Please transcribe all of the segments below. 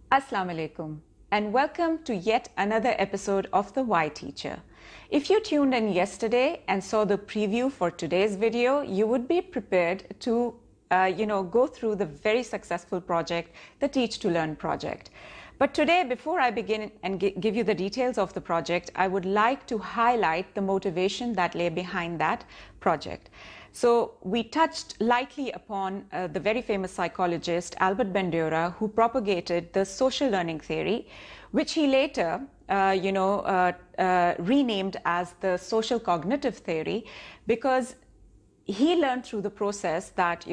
Assalamu alaikum and welcome to yet another episode of The Why Teacher. If you tuned in yesterday and saw the preview for today's video, you would be prepared to go through the very successful project, the Teach to Learn project. But today, before I begin and give you the details of the project, I would like to highlight the motivation that lay behind that project. So we touched lightly upon the very famous psychologist Albert Bandura, who propagated the social learning theory, which he later renamed as the social cognitive theory, because he learned through the process that,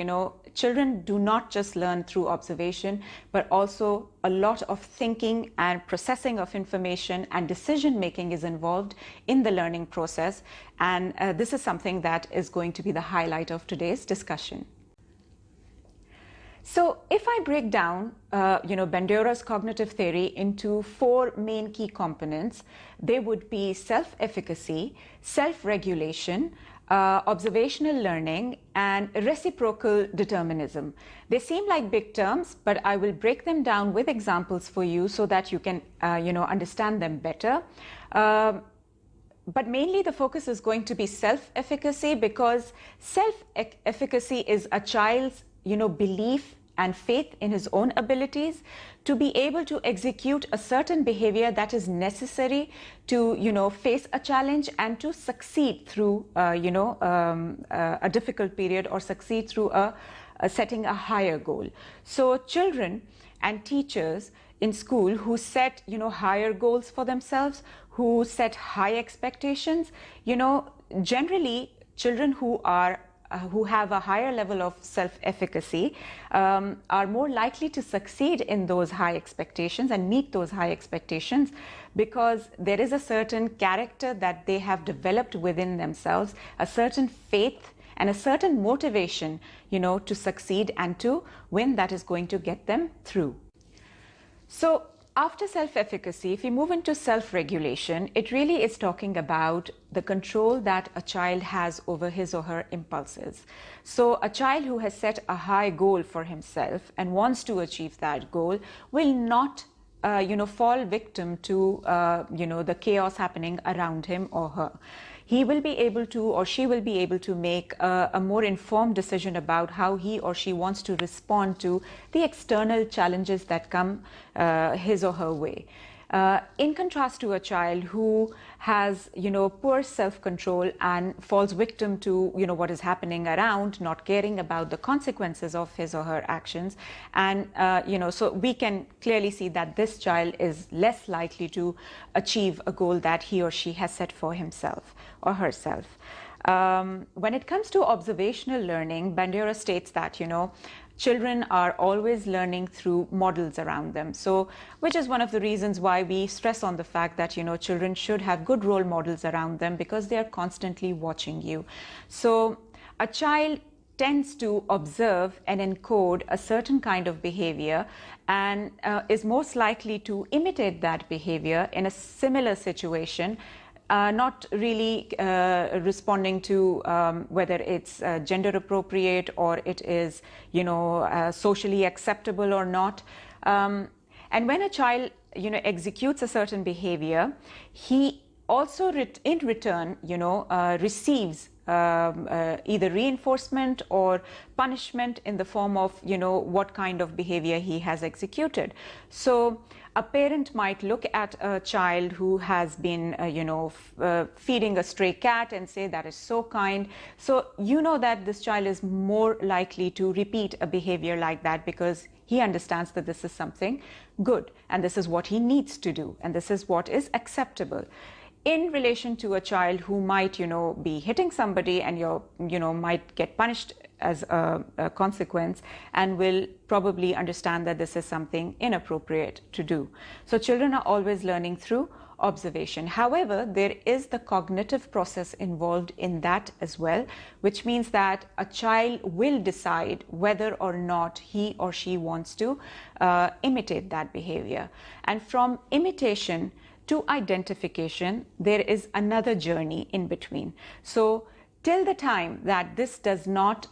children do not just learn through observation, but also a lot of thinking and processing of information and decision making is involved in the learning process. And this is something that is going to be the highlight of today's discussion. So if I break down, Bandura's cognitive theory into four main key components, they would be self-efficacy, self-regulation, observational learning, and reciprocal determinism. They seem like big terms, but I will break them down with examples for you so that you can, understand them better. But mainly the focus is going to be self-efficacy, because self-efficacy is a child's, belief and faith in his own abilities to be able to execute a certain behavior that is necessary to, face a challenge and to succeed through, a difficult period, or succeed through setting a higher goal. So children and teachers in school who set, higher goals for themselves, who set high expectations, generally children who have a higher level of self-efficacy are more likely to succeed in those high expectations and meet those high expectations, because there is a certain character that they have developed within themselves, a certain faith and a certain motivation, to succeed and to win, that is going to get them through. So after self-efficacy, if we move into self-regulation, it really is talking about the control that a child has over his or her impulses. So a child who has set a high goal for himself and wants to achieve that goal will not fall victim to, the chaos happening around him or her. He will be able to, or she will be able to make a more informed decision about how he or she wants to respond to the external challenges that come his or her way. In contrast to a child who has, poor self-control and falls victim to, what is happening around, not caring about the consequences of his or her actions. And, so we can clearly see that this child is less likely to achieve a goal that he or she has set for himself or herself. When it comes to observational learning, Bandura states that, children are always learning through models around them. So, which is one of the reasons why we stress on the fact that, children should have good role models around them, because they are constantly watching you. So a child tends to observe and encode a certain kind of behavior and is most likely to imitate that behavior in a similar situation, not really responding to whether it's gender appropriate or it is, socially acceptable or not. And when a child, executes a certain behavior, he also in return, receives either reinforcement or punishment in the form of, what kind of behavior he has executed. So a parent might look at a child who has been, feeding a stray cat and say that is so kind. So that this child is more likely to repeat a behavior like that, because he understands that this is something good and this is what he needs to do and this is what is acceptable. In relation to a child who might, be hitting somebody and might get punished as a consequence, and will probably understand that this is something inappropriate to do. So children are always learning through observation. However, there is the cognitive process involved in that as well, which means that a child will decide whether or not he or she wants to imitate that behavior. And from imitation to identification, there is another journey in between. So till the time that this does not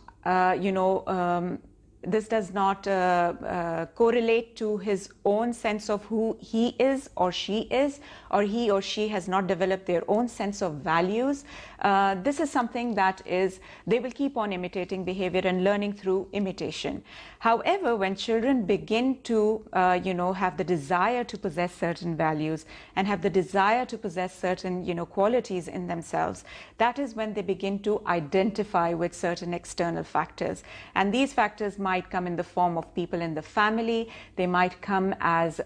this does not correlate to his own sense of who he is or she is, or he or she has not developed their own sense of values. This is something that they will keep on imitating behavior and learning through imitation. However, when children begin to, have the desire to possess certain values and have the desire to possess certain, qualities in themselves, that is when they begin to identify with certain external factors. And these factors might come in the form of people in the family. They might come as,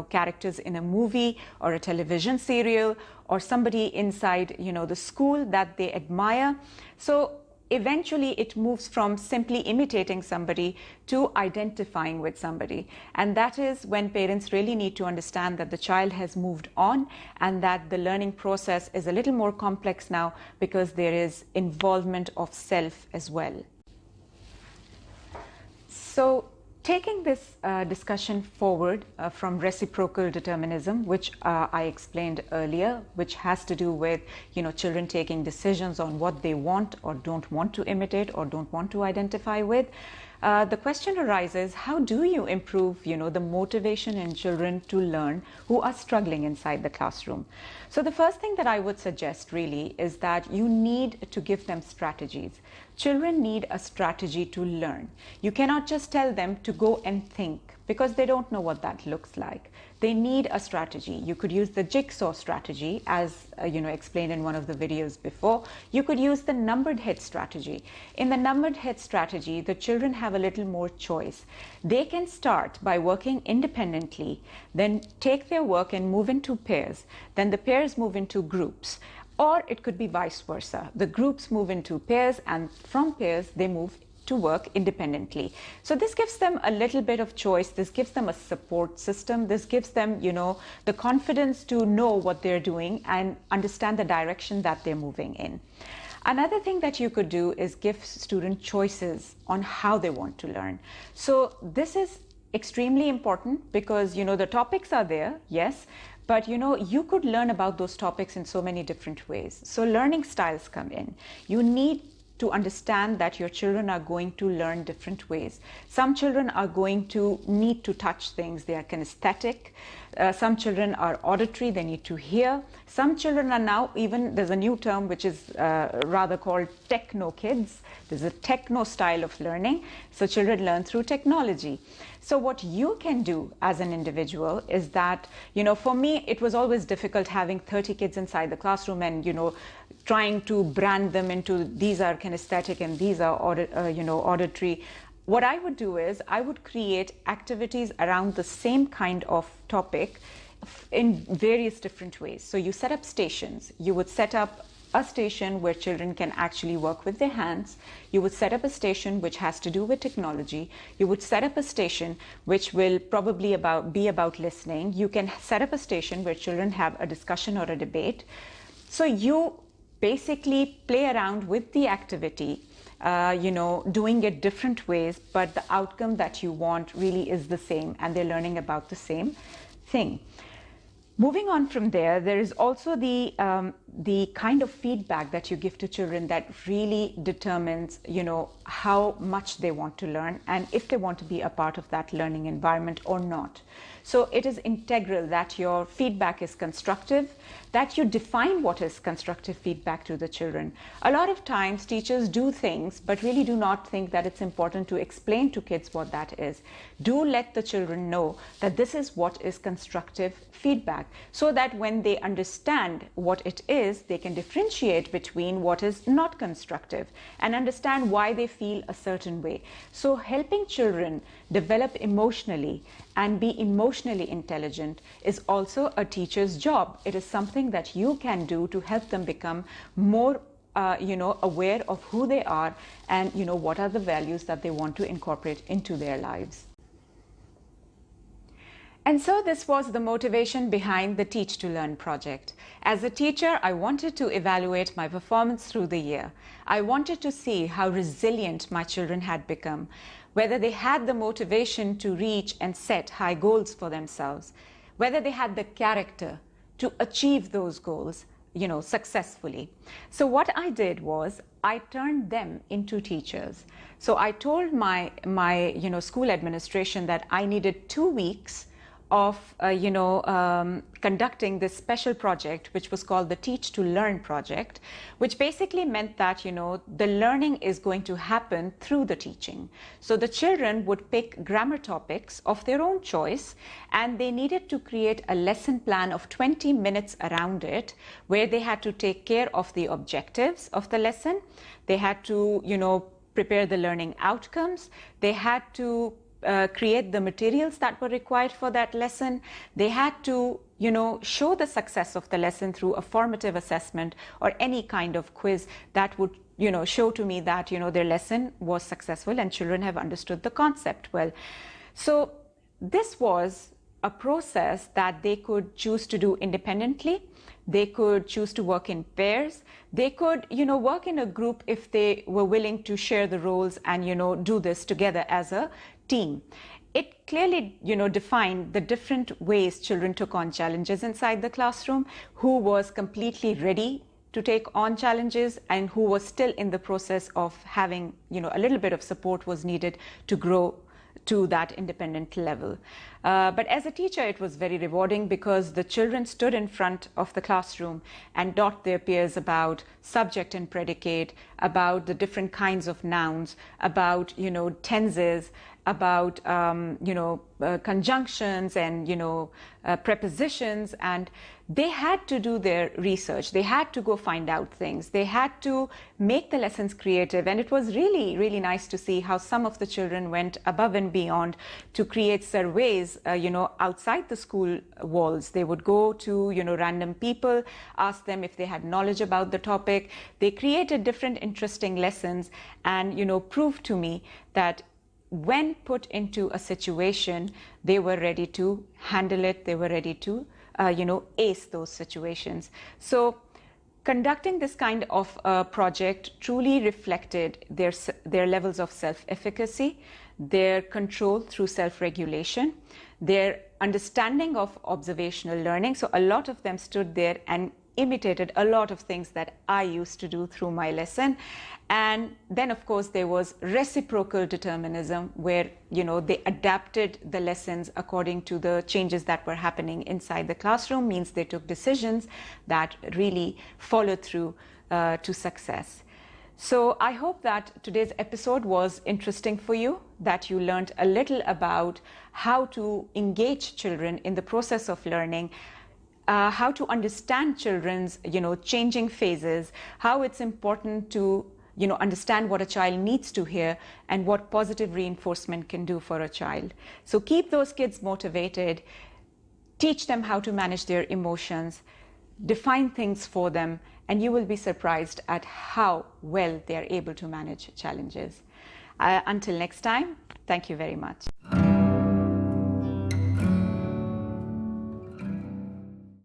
characters in a movie or a television serial, or somebody inside, the school that they admire. So eventually it moves from simply imitating somebody to identifying with somebody. And that is when parents really need to understand that the child has moved on and that the learning process is a little more complex now because there is involvement of self as well. So taking this discussion forward from reciprocal determinism, which I explained earlier, which has to do with children taking decisions on what they want or don't want to imitate or don't want to identify with, the question arises, how do you improve the motivation in children to learn who are struggling inside the classroom? So the first thing that I would suggest really is that you need to give them strategies. Children need a strategy to learn. You cannot just tell them to go and think, because they don't know what that looks like. They need a strategy. You could use the jigsaw strategy, as explained in one of the videos before. You could use the numbered head strategy. In the numbered head strategy, the children have a little more choice. They can start by working independently, then take their work and move into pairs. Then the pairs move into groups. Or it could be vice versa. The groups move into pairs, and from pairs they move to work independently. So this gives them a little bit of choice. This gives them a support system. This gives them, the confidence to know what they're doing and understand the direction that they're moving in. Another thing that you could do is give students choices on how they want to learn. So this is extremely important because, the topics are there, yes, but you could learn about those topics in so many different ways. So learning styles come in. You need to understand that your children are going to learn different ways. Some children are going to need to touch things. They are kinesthetic. Some children are auditory. They need to hear. Some children are now there's a new term which is rather called techno kids. There's a techno style of learning. So children learn through technology. So what you can do as an individual is that, for me, it was always difficult having 30 kids inside the classroom and, trying to brand them into these are kinesthetic and these are auditory. What I would do is I would create activities around the same kind of topic in various different ways. So you set up stations. You would set up a station where children can actually work with their hands. You would set up a station which has to do with technology. You would set up a station which will probably be about listening. You can set up a station where children have a discussion or a debate. So you basically play around with the activity, doing it different ways, but the outcome that you want really is the same, and they're learning about the same thing. Moving on from there, there is also the kind of feedback that you give to children that really determines, how much they want to learn and if they want to be a part of that learning environment or not. So it is integral that your feedback is constructive, that you define what is constructive feedback to the children. A lot of times teachers do things but really do not think that it's important to explain to kids what that is. Do let the children know that this is what is constructive feedback, so that when they understand what it is, they can differentiate between what is not constructive and understand why they feel a certain way. So helping children develop emotionally and be emotionally intelligent is also a teacher's job. It is something that you can do to help them become more aware of who they are and what are the values that they want to incorporate into their lives. And so this was the motivation behind the Teach to Learn project. As a teacher, I wanted to evaluate my performance through the year. I wanted to see how resilient my children had become, whether they had the motivation to reach and set high goals for themselves, whether they had the character to achieve those goals, successfully. So what I did was I turned them into teachers. So I told my school administration that I needed 2 weeks of conducting this special project, which was called the Teach to Learn project, which basically meant that the learning is going to happen through the teaching. So the children would pick grammar topics of their own choice, and they needed to create a lesson plan of 20 minutes around it, where they had to take care of the objectives of the lesson. They had to prepare the learning outcomes. They had to create the materials that were required for that lesson. They had to, show the success of the lesson through a formative assessment or any kind of quiz that would, show to me that, their lesson was successful and children have understood the concept well. So this was a process that they could choose to do independently. They could choose to work in pairs. They could, work in a group if they were willing to share the roles and, do this together as a team. It clearly, defined the different ways children took on challenges inside the classroom, who was completely ready to take on challenges and who was still in the process of having, a little bit of support was needed to grow to that independent level. But as a teacher, it was very rewarding because the children stood in front of the classroom and taught their peers about subject and predicate, about the different kinds of nouns, about, tenses, about, conjunctions and, prepositions. And they had to do their research. They had to go find out things. They had to make the lessons creative. And it was really, really nice to see how some of the children went above and beyond to create surveys, outside the school walls. They would go to, random people, ask them if they had knowledge about the topic. They created different interesting lessons and, proved to me that when put into a situation, they were ready to handle it. They were ready to, ace those situations. So conducting this kind of project truly reflected their levels of self-efficacy, their control through self-regulation, their understanding of observational learning. So a lot of them stood there and imitated a lot of things that I used to do through my lesson. And then, of course, there was reciprocal determinism, where, they adapted the lessons according to the changes that were happening inside the classroom, means they took decisions that really followed through to success. So I hope that today's episode was interesting for you, that you learned a little about how to engage children in the process of learning, how to understand children's, changing phases, how it's important to, understand what a child needs to hear and what positive reinforcement can do for a child. So keep those kids motivated, teach them how to manage their emotions, define things for them, and you will be surprised at how well they are able to manage challenges. Until next time, thank you very much.